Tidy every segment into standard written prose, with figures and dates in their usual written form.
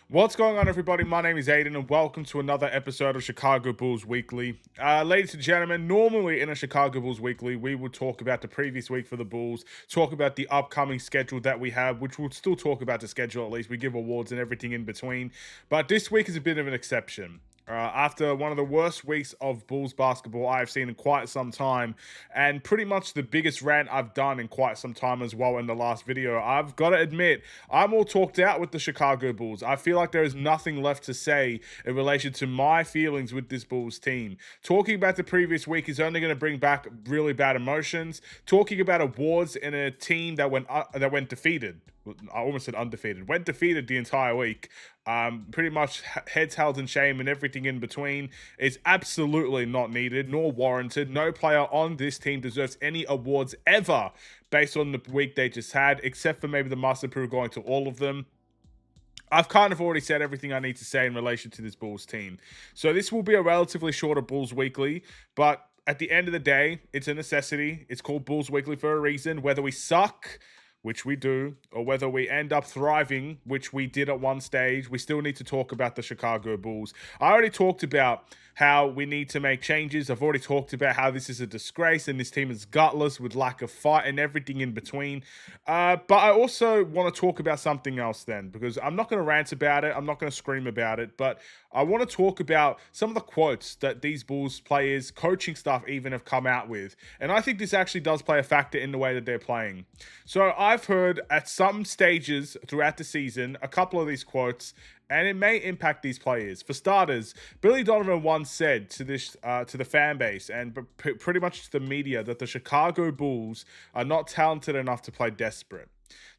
What's going on, everybody? My name is Aiden, and welcome to another episode of Chicago Bulls Weekly. Ladies and gentlemen, normally in a Chicago Bulls Weekly, we would talk about the previous week for the Bulls, talk about the upcoming schedule that we have, which we'll still talk about the schedule at least. We give awards and everything in between. But this week is a bit of an exception. After one of the worst weeks of Bulls basketball I've seen in quite some time, and pretty much the biggest rant I've done in quite some time as well in the last video, I've got to admit, I'm all talked out with the Chicago Bulls. I feel like there is nothing left to say in relation to my feelings with this Bulls team. Talking about the previous week is only going to bring back really bad emotions. Talking about awards in a team that went defeated. I almost said undefeated. Went defeated the entire week. Pretty much heads held in shame and everything in between is absolutely not needed nor warranted. No player on this team deserves any awards ever based on the week they just had, except for maybe the Master Pro going to all of them. I've kind of already said everything I need to say in relation to this Bulls team. So this will be a relatively shorter Bulls Weekly, but at the end of the day, it's a necessity. It's called Bulls Weekly for a reason. Whether we suck, which we do, or whether we end up thriving, which we did at one stage, we still need to talk about the Chicago Bulls. I already talked about how we need to make changes. I've already talked about how this is a disgrace and this team is gutless with lack of fight and everything in between. But I also want to talk about something else then, because I'm not going to rant about it. I'm not going to scream about it, but I want to talk about some of the quotes that these Bulls players, coaching staff even have come out with. And I think this actually does play a factor in the way that they're playing. So I've heard at some stages throughout the season, a couple of these quotes, and it may impact these players. For starters, Billy Donovan once said to the fan base and pretty much to the media that the Chicago Bulls are not talented enough to play desperate.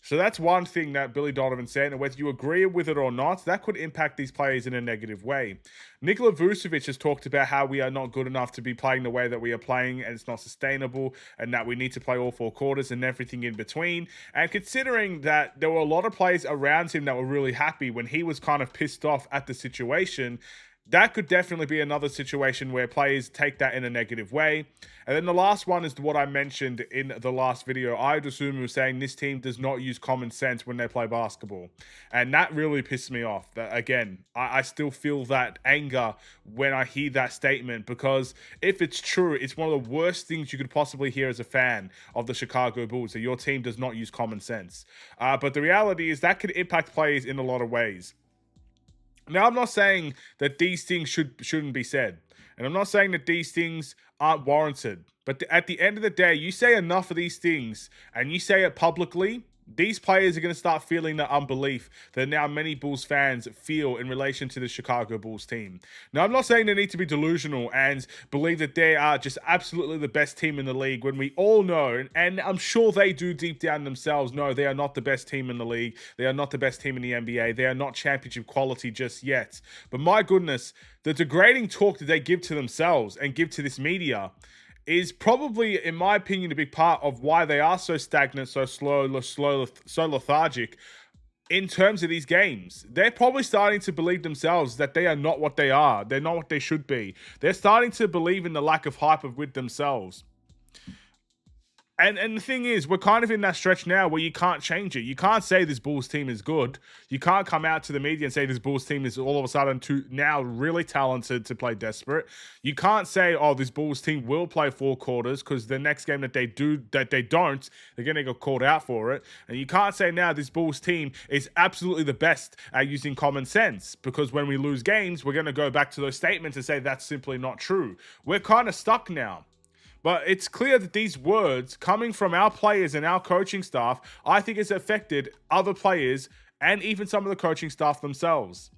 So that's one thing that Billy Donovan said, and whether you agree with it or not, that could impact these players in a negative way. Nikola Vucevic has talked about how we are not good enough to be playing the way that we are playing, and it's not sustainable, and that we need to play all four quarters and everything in between. And considering that there were a lot of players around him that were really happy when he was kind of pissed off at the situation, that could definitely be another situation where players take that in a negative way. And then the last one is what I mentioned in the last video. I'd assume was saying this team does not use common sense when they play basketball. And that really pissed me off. Again, I still feel that anger when I hear that statement, because if it's true, it's one of the worst things you could possibly hear as a fan of the Chicago Bulls, that your team does not use common sense. But the reality is that could impact players in a lot of ways. Now, I'm not saying that these things shouldn't be said, and I'm not saying that these things aren't warranted. But at the end of the day, you say enough of these things, and you say it publicly, these players are going to start feeling the unbelief that now many Bulls fans feel in relation to the Chicago Bulls team. Now, I'm not saying they need to be delusional and believe that they are just absolutely the best team in the league, when we all know, and I'm sure they do deep down themselves know, they are not the best team in the league. They are not the best team in the NBA. They are not championship quality just yet. But my goodness, the degrading talk that they give to themselves and give to this media is probably, in my opinion, a big part of why they are so stagnant, so slow, so lethargic in terms of these games. They're probably starting to believe themselves that they are not what they are. They're not what they should be. They're starting to believe in the lack of hype with themselves. And the thing is, we're kind of in that stretch now where you can't change it. You can't say this Bulls team is good. You can't come out to the media and say this Bulls team is all of a sudden now really talented to play desperate. You can't say, oh, this Bulls team will play four quarters, because the next game that they don't, they're going to get called out for it. And you can't say now this Bulls team is absolutely the best at using common sense, because when we lose games, we're going to go back to those statements and say that's simply not true. We're kind of stuck now. But it's clear that these words coming from our players and our coaching staff, I think has affected other players and even some of the coaching staff themselves.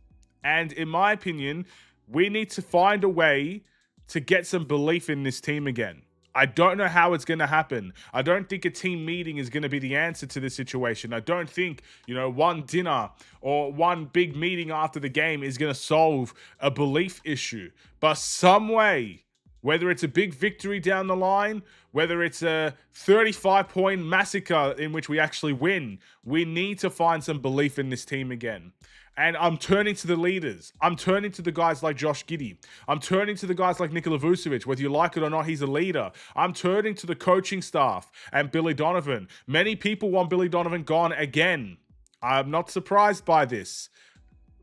And in my opinion, we need to find a way to get some belief in this team again. I don't know how it's going to happen. I don't think a team meeting is going to be the answer to this situation. I don't think, one dinner or one big meeting after the game is going to solve a belief issue. But some way, whether it's a big victory down the line, whether it's a 35-point massacre in which we actually win, we need to find some belief in this team again. And I'm turning to the leaders. I'm turning to the guys like Josh Giddey. I'm turning to the guys like Nikola Vucevic. Whether you like it or not, he's a leader. I'm turning to the coaching staff and Billy Donovan. Many people want Billy Donovan gone again. I'm not surprised by this.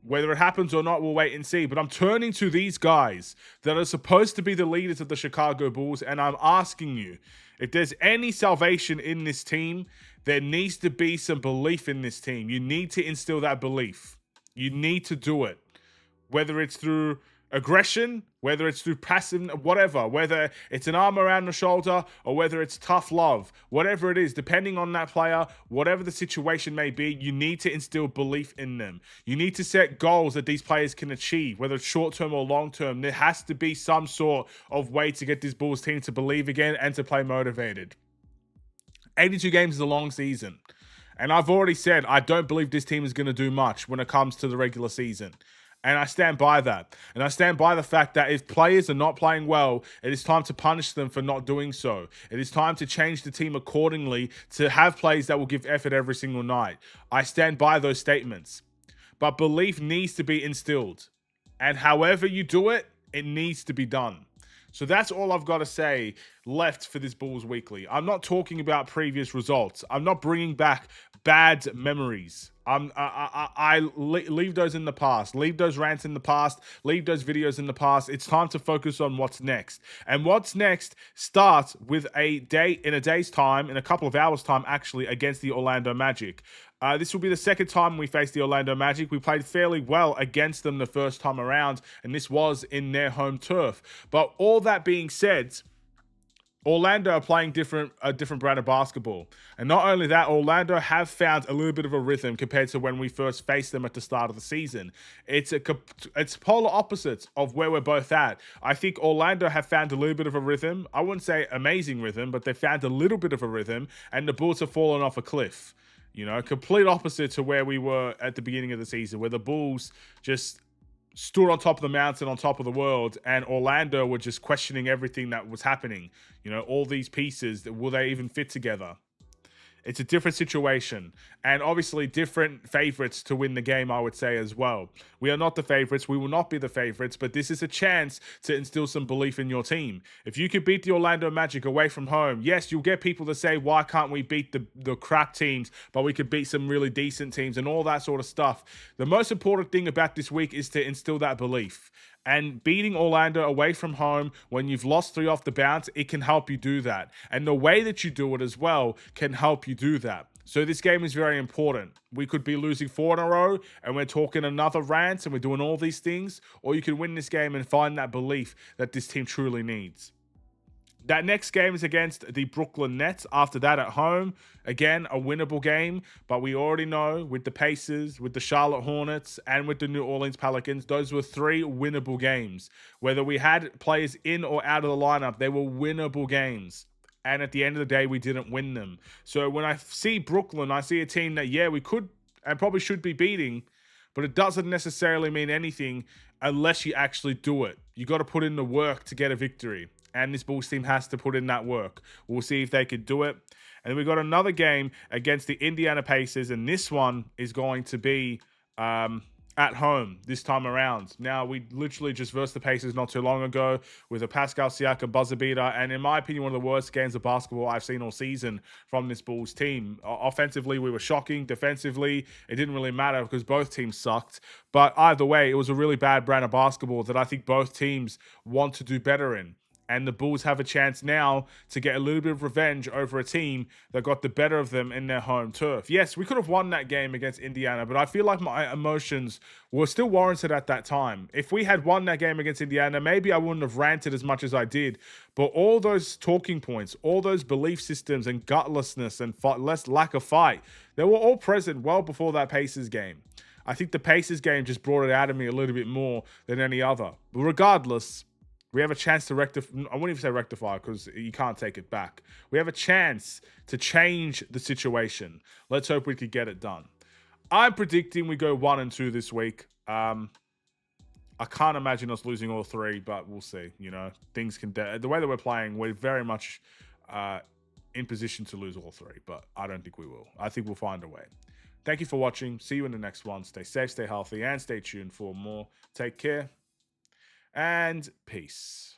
Whether it happens or not, we'll wait and see. But I'm turning to these guys that are supposed to be the leaders of the Chicago Bulls, and I'm asking you, if there's any salvation in this team, there needs to be some belief in this team. You need to instill that belief. You need to do it. Whether it's through aggression, whether it's through passive, whatever, whether it's an arm around the shoulder or whether it's tough love, whatever it is, depending on that player, whatever the situation may be, you need to instill belief in them. You need to set goals that these players can achieve, whether it's short-term or long-term. There has to be some sort of way to get this Bulls team to believe again and to play motivated. 82 games is a long season. And I've already said I don't believe this team is going to do much when it comes to the regular season. And I stand by that. And I stand by the fact that if players are not playing well, it is time to punish them for not doing so. It is time to change the team accordingly to have players that will give effort every single night. I stand by those statements. But belief needs to be instilled. And however you do it, it needs to be done. So that's all I've got to say left for this Bulls Weekly. I'm not talking about previous results. I'm not bringing back bad memories. I leave those in the past. Leave those rants in the past. Leave those videos in the past. It's time to focus on what's next. And what's next starts with a day's time, in a couple of hours' time, actually, against the Orlando Magic. This will be the second time we face the Orlando Magic. We played fairly well against them the first time around, and this was in their home turf. But all that being said, Orlando are playing a different brand of basketball. And not only that, Orlando have found a little bit of a rhythm compared to when we first faced them at the start of the season. It's polar opposites of where we're both at. I think Orlando have found a little bit of a rhythm. I wouldn't say amazing rhythm, but they found a little bit of a rhythm, and the Bulls have fallen off a cliff. You know, complete opposite to where we were at the beginning of the season, where the Bulls just stood on top of the mountain, on top of the world, and Orlando were just questioning everything that was happening. You know, all these pieces, will they even fit together? It's a different situation, and obviously different favorites to win the game, I would say, as well. We are not the favorites. We will not be the favorites, but this is a chance to instill some belief in your team. If you can beat the Orlando Magic away from home, yes, you'll get people to say, why can't we beat the crap teams, but we could beat some really decent teams and all that sort of stuff. The most important thing about this week is to instill that belief. And beating Orlando away from home when you've lost 3 off the bounce, it can help you do that. And the way that you do it as well can help you do that. So this game is very important. We could be losing 4 in a row and we're talking another rant and we're doing all these things. Or you can win this game and find that belief that this team truly needs. That next game is against the Brooklyn Nets. After that at home, again, a winnable game. But we already know with the Pacers, with the Charlotte Hornets, and with the New Orleans Pelicans, those were 3 winnable games. Whether we had players in or out of the lineup, they were winnable games. And at the end of the day, we didn't win them. So when I see Brooklyn, I see a team that, yeah, we could and probably should be beating, but it doesn't necessarily mean anything unless you actually do it. You got to put in the work to get a victory. And this Bulls team has to put in that work. We'll see if they could do it. And then we got another game against the Indiana Pacers, and this one is going to be at home this time around. Now, we literally just versed the Pacers not too long ago with a Pascal Siakam buzzer beater, and in my opinion, one of the worst games of basketball I've seen all season from this Bulls team. Offensively, we were shocking. Defensively, it didn't really matter because both teams sucked. But either way, it was a really bad brand of basketball that I think both teams want to do better in. And the Bulls have a chance now to get a little bit of revenge over a team that got the better of them in their home turf. Yes, we could have won that game against Indiana, but I feel like my emotions were still warranted at that time. If we had won that game against Indiana, maybe I wouldn't have ranted as much as I did. But all those talking points, all those belief systems and gutlessness and less lack of fight, they were all present well before that Pacers game. I think the Pacers game just brought it out of me a little bit more than any other. But regardless, we have a chance to rectify. I wouldn't even say rectify because you can't take it back. We have a chance to change the situation. Let's hope we could get it done. I'm predicting we go 1-2 this week. I can't imagine us losing all 3, but we'll see. You know, things can. The way that we're playing, we're very much in position to lose all 3, but I don't think we will. I think we'll find a way. Thank you for watching. See you in the next one. Stay safe, stay healthy, and stay tuned for more. Take care. And peace.